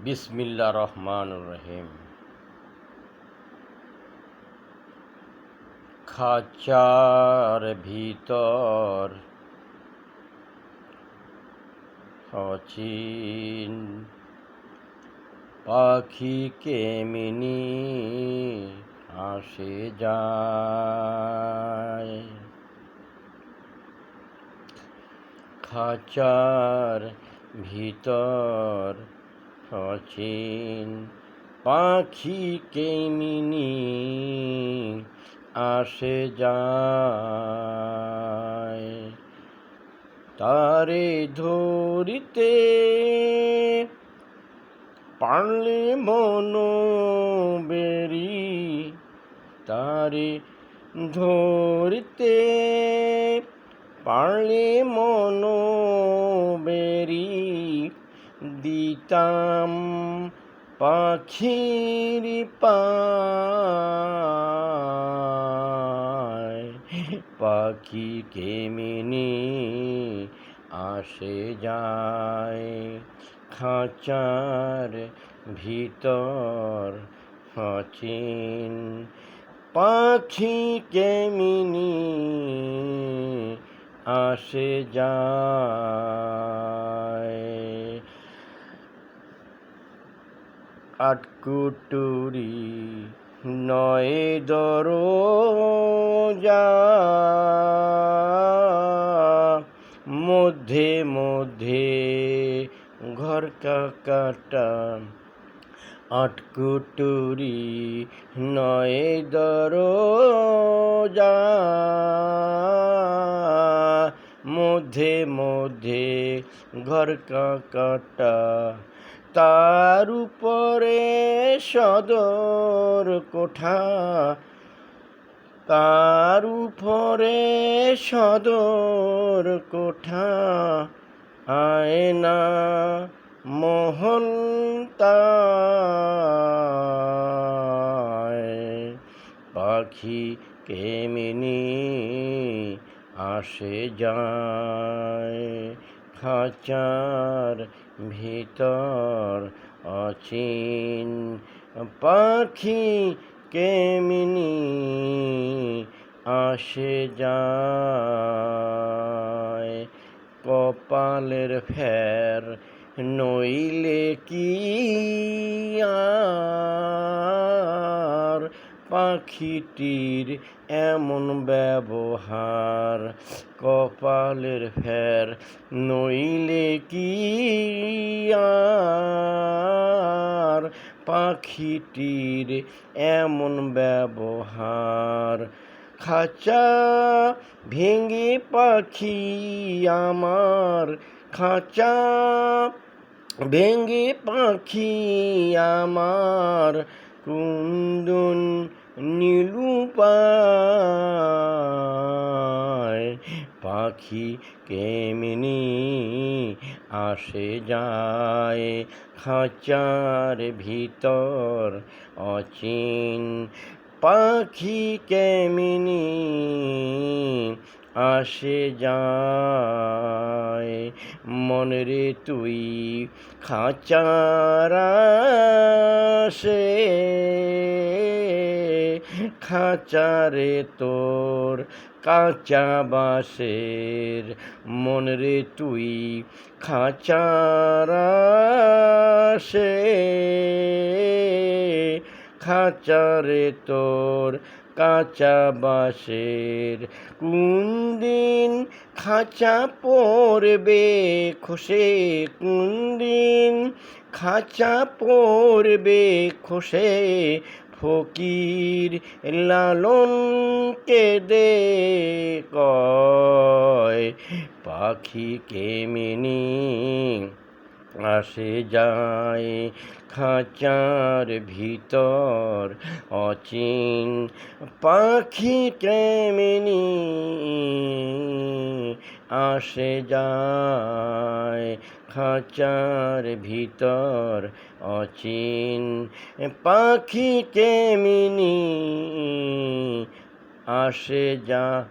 বিসমিল্লাহ রহমানুর রহিম। খাঁচার ভিতর সচিন পাখি কেমিনি আসে যায়। খাঁচার ভিতর সচিন পাখি কেমিনি আসে যায়। তারে ধরিতে পারলে মনোবেরি, তারে ধরিতে পারলে মনোবেরি, দিতাম পাখির পায়। পাখি কেমিনি আসে যায়। খাঁচার ভিতর সচিন পাখি কেমিনি আসে যায়। আটকুটুরি নয় দরজা, মধ্যে মধ্যে ঘর কাটা। আটকুটুরি নয় দরজা, মধ্যে মধ্যে ঘর কাটা। তার উপরে সদর কোঠা, তার উপরে সদর কোঠা। আয়না মহল তায়। পাখি কেমিনি আসে যায়। খাঁচার ভিতর অচিন পাখি কেমিনি আসে যায়। কপালের ফের নইলে কি আর, পাখিটির এমন ব্যবহার। কপালের ফের নইলে কি আর, পাখিটির এমন ব্যবহার। খাঁচা ভেঙে পাখি আমার, খাঁচা ভেঙে পাখি আমার, কুন্দন নীলুপায়। পাখি কেমিনি আসে যায়। খাঁচার ভিতর অচিন পাখি কেমিনি আসে যায়। মনরে তুই খাঁচার আসে, খাঁচারে তোর কাঁচা বাঁশের। মনরে তুই খাঁচার আসে, খাঁচারে তোর কাঁচা বাঁশের। কোনদিন খাঁচা পড়বে খসে, কোনদিন খাঁচা পড়বে খসে। ফকির লালন কেঁদে কয়, পাখি কেমিনি আসে যায়। খাঁচার ভিতর অচিন পাখি কেমিনি আসে যায়। খাঁচার ভিতর অচিন পাখি কেমিনি আসে যায়।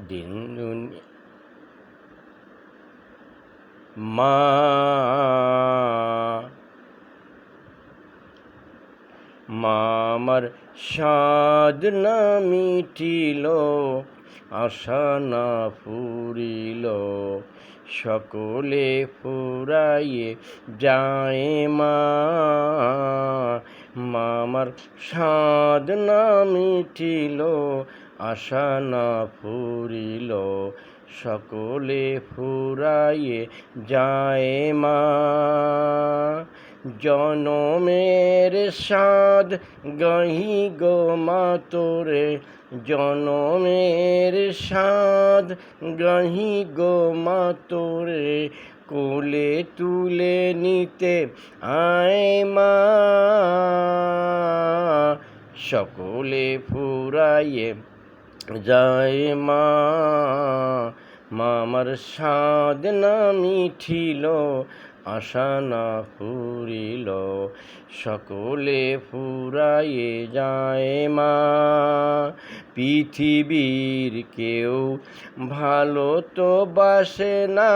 দিন দুনিয়া মা আমার সাধ না মিটিল, আশা না ফুরিল, সকলে ফুরাইয়ে যায় মা। আমার সাধ না মিটিল, আশা না ফুরিল, সকলে ফুরাইয়ে যায় মা। জনমের স্বাদ গাহি গো মা তোরে, জনমের স্বাদ গাহি গো মা তোরে, কোলে তুলে নিতে আয় মা। সকলে ফুরাইয়ে যায় মা। আমার সাধ না মিঠিল, আশা না ফুরিল, সকলে ফুরাইয়ে যায় মা। পৃথিবীর কেউ ভালো তো বাসে না,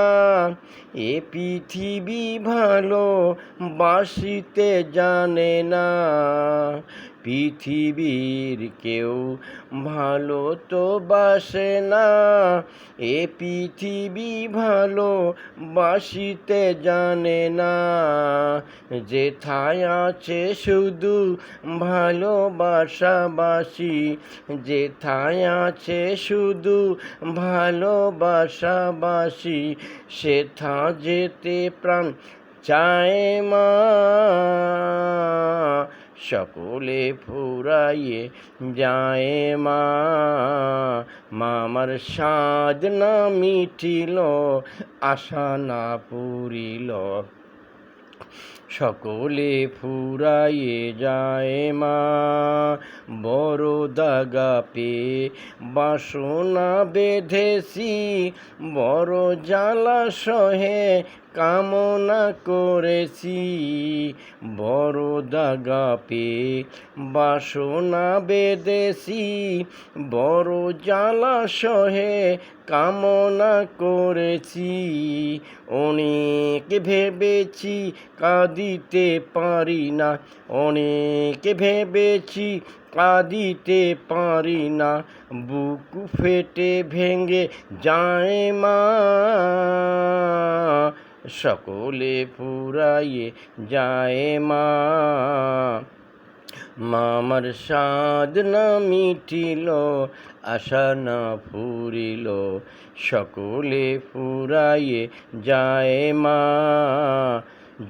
এ পৃথিবী ভালো বাসিতে জানে না। পৃথিবীর কেউ ভালো তো বাসে না, এ পৃথিবী ভালো বাসিতে জানে না। যেথায় আছে শুধু ভালোবাসাবাসি, যেথায় আছে শুধু ভালোবাসাবাসি, সেথা যেতে প্রাণ চায় মা। সকলে ফুরাইয়ে যায় মা। আমার সাধ না মিটিল, আশা না পুরিল, সকলে ফুরাইয়ে যায় মা। বড় দাগা পেয়ে বাসনা বেঁধেছি, বড় জ্বালা সহে কামনা করেছি। বড় দাগা পেয়ে বাসনা বেঁধেছি, বড় জ্বালা সহে কামনা করেছি। অনেক ভেবেছি কাঁদিতে পারি না, অনেক ভেবেছি কাঁদিতে পারি না, বুক ফেটে ভেঙে যায় মা। সকলে ফুরাইয়ে যায় মা। আমার সাধ না মিটিল, আশা না ফুরিল, সকলে ফুরাইয়ে যায় মা।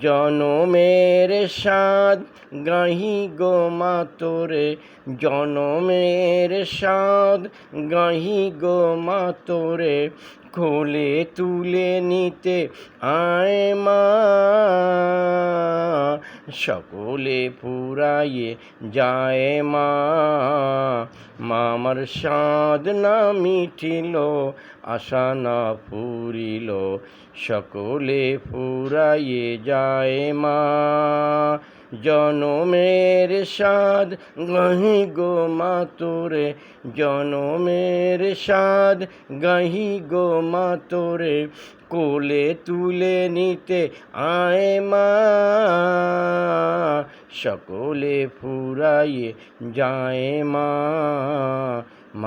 জনমের স্বাদ গাহি গো মা তোরে, জনমের স্বাদ গাহি গো মা তোরে, কোলে তুলে নিতে আয় মা। সকলে ফুরাইয়ে যায় মা। আমার সাধ না মিটিল, আশা না ফুরিল, সকলে ফুরাইয়ে যায় মা। জনমের স্বাদ গাহি গো মা তোরে, জনমের স্বাদ গাহি গো মা তোরে, কোলে তুলে নিতে আয় মা। সকলে ফুরাইয়ে যায় মা।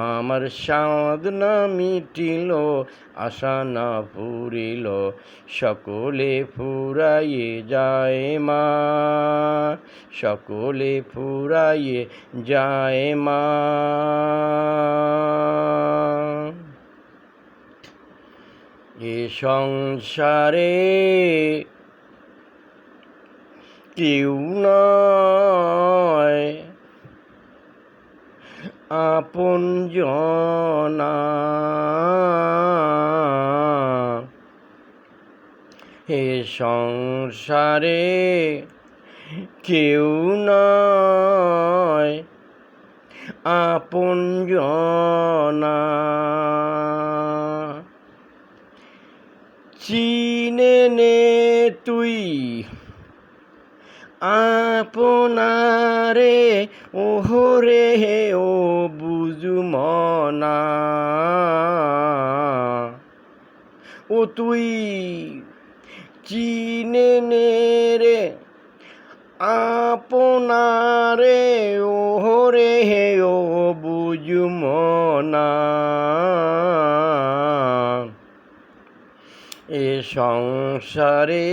আমার সাধ না মিটিল, আশা না ফুরিল, সকলে ফুরাইয়ে যায় মা। সকলে ফুরাইয়ে যায় মা। এ সংসারে কেউ নয় আপনজনা, এ সংসারে কেউ নয় আপনজনা। চিনে নে তুই আপনারে ওহরে ও বুঝুমনা ও তুই চিনে নে রে আপনারে ওহরে ও বুঝুমনা এ সংসারে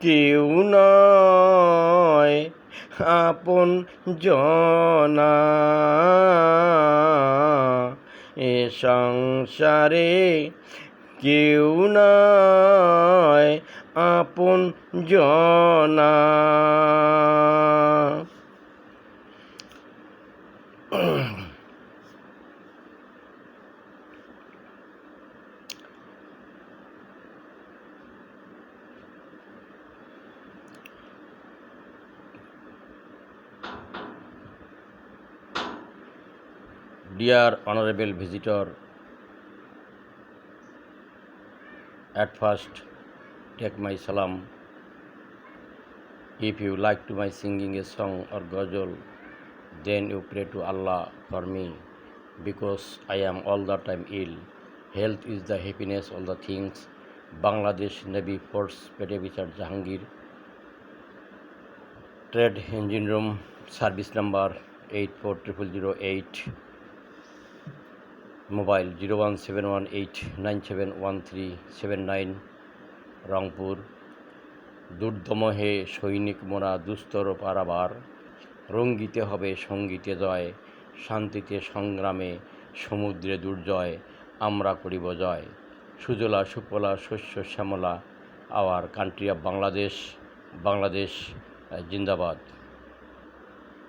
কেউ নয় আপন জনা এ সংসারে কেউ নয় আপন জনা Dear honorable visitor, at first take my salam. If you like to my singing a song or ghazal, then you pray to Allah for me, because I am all the time ill. Health is the happiness of the things. Bangladesh Navy Force Petty Officer Jahangir, Trade Engine Room, Service number 840008, Mobile 01718971379, Rangpur. দুর্দম হে সৈনিক মোরা দুস্তর পারাবার, রঙ্গিতে হবে সঙ্গীতে জয়, শান্তিতে সংগ্রামে সমুদ্রে দুর্জয়, আমরা করিব জয়। সুজলা সুফলা শস্য শ্যামলা, our country of Bangladesh, Bangladesh জিন্দাবাদ।